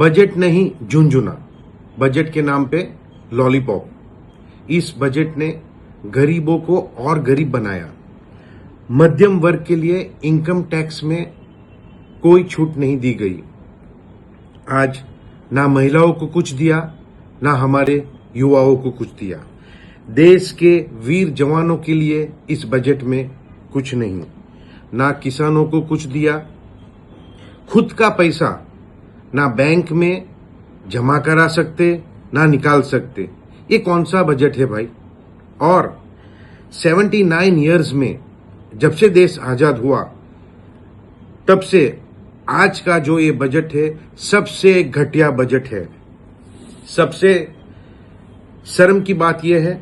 Budget नहीं झुंझुना, budget के नाम पे लॉलीपॉप। इस बजट ने गरीबों को और गरीब बनाया। मध्यम वर्ग के लिए इनकम टैक्स में कोई छूट नहीं दी गई। आज ना महिलाओं को कुछ दिया, ना हमारे युवाओं को कुछ दिया। देश के वीर जवानों के लिए इस बजट में कुछ नहीं, ना किसानों को कुछ दिया। खुद का पैसा ना बैंक में जमा करा सकते, ना निकाल सकते। ये कौन सा बजट है भाई? और 79 इयर्स में जब से देश आजाद हुआ तब से आज का जो ये बजट है सबसे घटिया बजट है। सबसे शर्म की बात यह है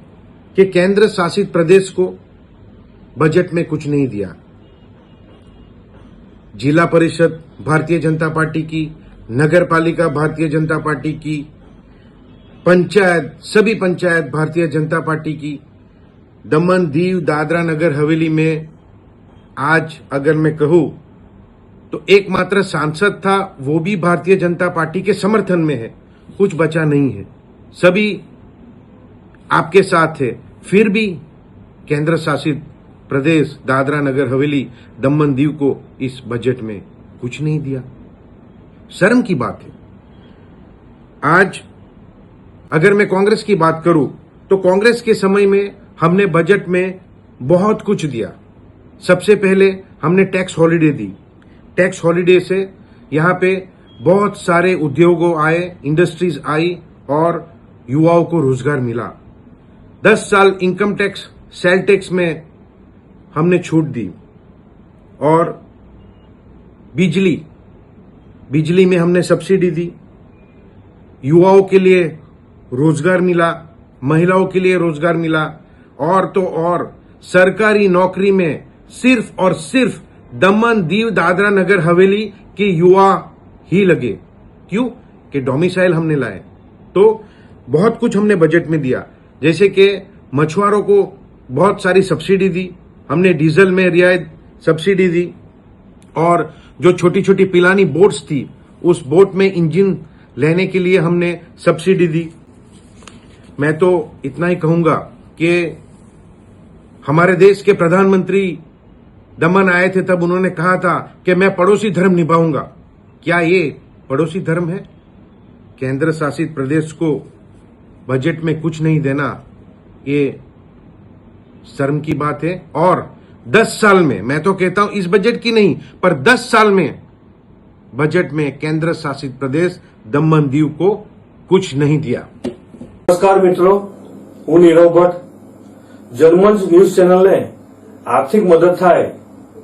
कि केंद्र शासित प्रदेश को बजट में कुछ नहीं दिया। जिला परिषद भारतीय जनता पार्टी की, नगर पालिका भारतीय जनता पार्टी की, पंचायत सभी पंचायत भारतीय जनता पार्टी की। दमन दीव दादरा नगर हवेली में आज अगर मैं कहूं तो एकमात्र सांसद था, वो भी भारतीय जनता पार्टी के समर्थन में है। कुछ बचा नहीं है, सभी आपके साथ है। फिर भी केंद्र शासित प्रदेश दादरा नगर हवेली दमन दीव को इस बजट में कुछ नहीं दिया। शर्म की बात है। आज अगर मैं कांग्रेस की बात करूं तो कांग्रेस के समय में हमने बजट में बहुत कुछ दिया। सबसे पहले हमने टैक्स हॉलिडे दी। टैक्स हॉलिडे से यहां पे बहुत सारे उद्योगों आए, इंडस्ट्रीज आई और युवाओं को रोजगार मिला। 10 साल इनकम टैक्स, सेल टैक्स में हमने छूट दी। और बिजली में हमने सब्सिडी दी। युवाओं के लिए रोजगार मिला, महिलाओं के लिए रोजगार मिला। और तो और सरकारी नौकरी में सिर्फ और सिर्फ दमन दीव दादरा नगर हवेली के युवा ही लगे। क्यों? कि डोमिसाइल हमने लाए। तो बहुत कुछ हमने बजट में दिया, जैसे कि मछुआरों को बहुत सारी सब्सिडी दी। हमने डीजल में रियायत सब्सिडी दी। और जो छोटी छोटी पिलानी बोट्स थी, उस बोट में इंजन लेने के लिए हमने सब्सिडी दी। मैं तो इतना ही कहूंगा कि हमारे देश के प्रधानमंत्री दमन आए थे, तब उन्होंने कहा था कि मैं पड़ोसी धर्म निभाऊंगा। क्या ये पड़ोसी धर्म है? केंद्र शासित प्रदेश को बजट में कुछ नहीं देना, ये शर्म की बात है। और 10 साल में, मैं तो कहता हूं इस बजट की नहीं, पर 10 साल में बजट में केंद्र शासित प्रदेश दमन दीव को कुछ नहीं दिया। नमस्कार मित्रों, હું નીરવ ભટ્ટ। જનમંચ ન્યૂઝ ચેનલને આર્થિક મદદ થાય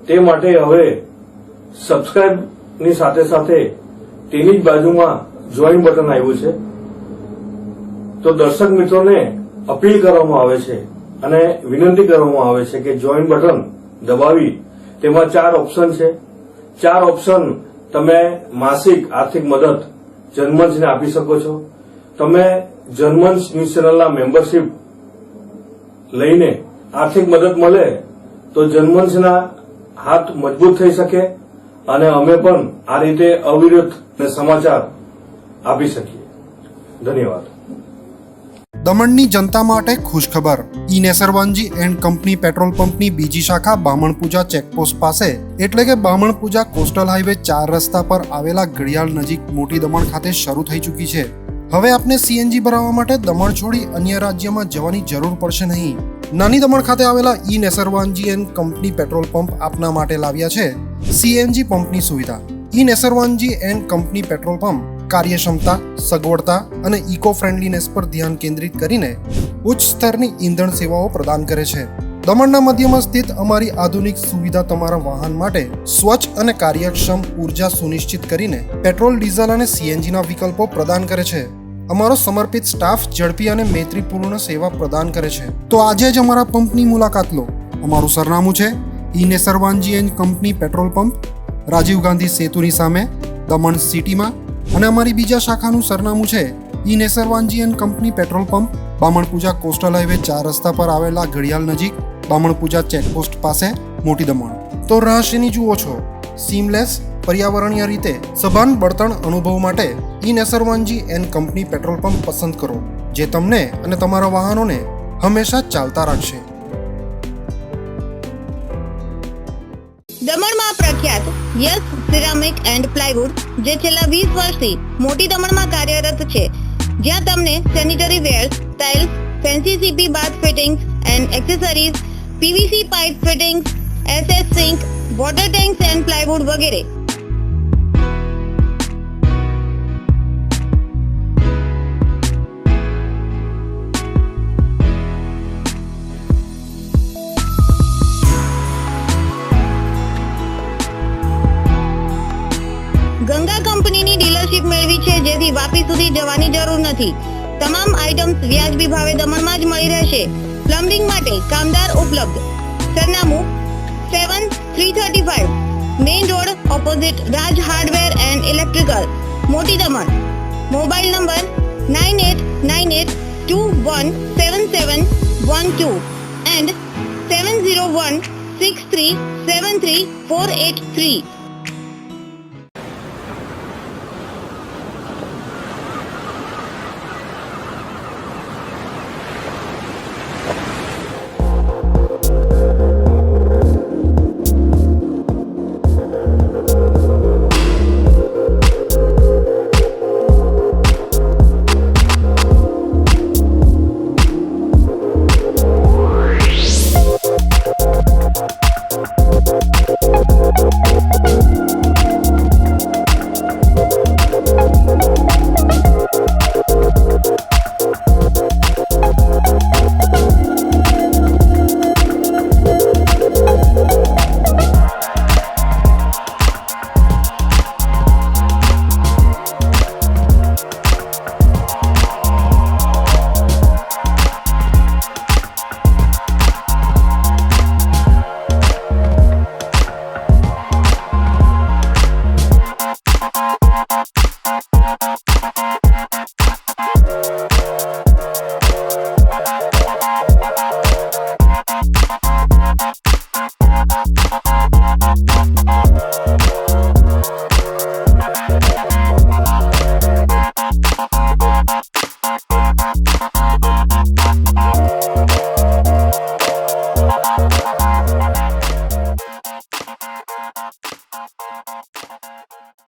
તે માટે હવે સબસ્ક્રાઇબની સાથે સાથે તેની જ બાજુમાં જોઈન બટન આવ્યું છે। તો દર્શક મિત્રોને અપીલ કરવામાં આવે છે અને વિનંતી કરવામાં આવે છે કે જોઈન બટન દબાવી તેમાં 4 ઓપ્શન છે। 4 ઓપ્શન તમે માસિક આર્થિક મદદ જનમંચને આપી શકો છો। તમે જનમંચ ન્યૂઝ ચેનલના મેમ્બરશીપ લઈને આર્થિક મદદ મળે તો જનમંચના હાથ મજબૂત થઈ શકે અને અમે પણ આ રીતે અવિરત સમાચાર આપી શકીએ। ધન્યવાદ। દમણની જનતા માટે ખુશખબર। ઈ નેસરવાનજી એન્ડ કંપની પેટ્રોલ પંપની બીજી શાખા બામણપૂજા ચેકપોસ્ટ પાસે એટલે કે બામણપૂજા કોસ્ટલ હાઈવે 4 રસ્તા પર આવેલા ઘડિયાળ નજીક મોટી દમણ ખાતે શરૂ થઈ ચૂકી છે। હવે આપને સીએનજી ભરાવવા માટે દમણ છોડી અન્ય રાજ્યમાં જવાની જરૂર પડશે નહીં। નાની દમણ ખાતે આવેલા E Nesarvanji and company petrol pump આપના માટે લાવ્યા છે સીએનજી પંપની સુવિધા। E Nesarvanji and company petrol pump કાર્યક્ષમતા, સગવડતા અને ઇકો ફ્રેન્ડલીનેસ પર ધ્યાન કેન્દ્રિત કરીને ઉચ્ચ સ્તરની ઈંધણ સેવાઓ પ્રદાન કરે છે। દમણના મધ્યમાં સ્થિત અમારી આધુનિક સુવિધા તમારા વાહન માટે સ્વચ્છ અને કાર્યક્ષમ ઉર્જા સુનિશ્ચિત કરીને પેટ્રોલ, ડીઝલ અને સીએનજીના વિકલ્પો પ્રદાન કરે છે। અમારો સમર્પિત સ્ટાફ ઝડપી અને મૈત્રીપૂર્ણ સેવા પ્રદાન કરે છે। તો આજે જ અમારા પંપની મુલાકાત લો। અમારું સરનામું છે E Nesarvanji and company petrol pump, Rajiv Gandhi સેતુની સામે, દમણ સિટીમાં। અને અમારી બીજા શાખાનું સરનામું છે E Nesarvanji and company petrol pump, Bamanpuja coastal highway 4 રસ્તા પર આવેલા ઘડિયાળ નજીક, બામણપૂજા ચેકપોસ્ટ પાસે, મોટી દમણ। તો રાહ શેની જુઓ છો? સીમલેસ પર્યાવરણીય રીતે સભાન બળતણ અનુભવ માટે ઈ-નેસરવાનજી એન્ડ કંપની પેટ્રોલ પંપ પસંદ કરો, જે તમને અને તમારા વાહનોને હંમેશા ચાલતા રાખશે. દમણમાં પ્રખ્યાત યસ સિરામિક એન્ડ પ્લાયવુડ, જે છેલ્લા 20 વર્ષથી મોટી દમણમાં કાર્યરત છે, જ્યાં તમને sanitary wares, tiles, fancy CP bath fittings and accessories, PVC pipe fittings, SS sink, water tanks and plywood વગેરે. ગંગા કંપનીની ડીલરશીપ મેળવી છે, જેથી વાપી સુધી જવાની જરૂર નથી. તમામ આઇટમ્સ વ્યાજબી ભાવે દમણમાં જ મળી રહેશે. પ્લમ્બિંગ માટે કામદાર ઉપલબ્ધ. સરનામું 7335 main road opposite Raj hardware and electrical, મોટી દમણ. Mobile number 9898217712 and 7016373483.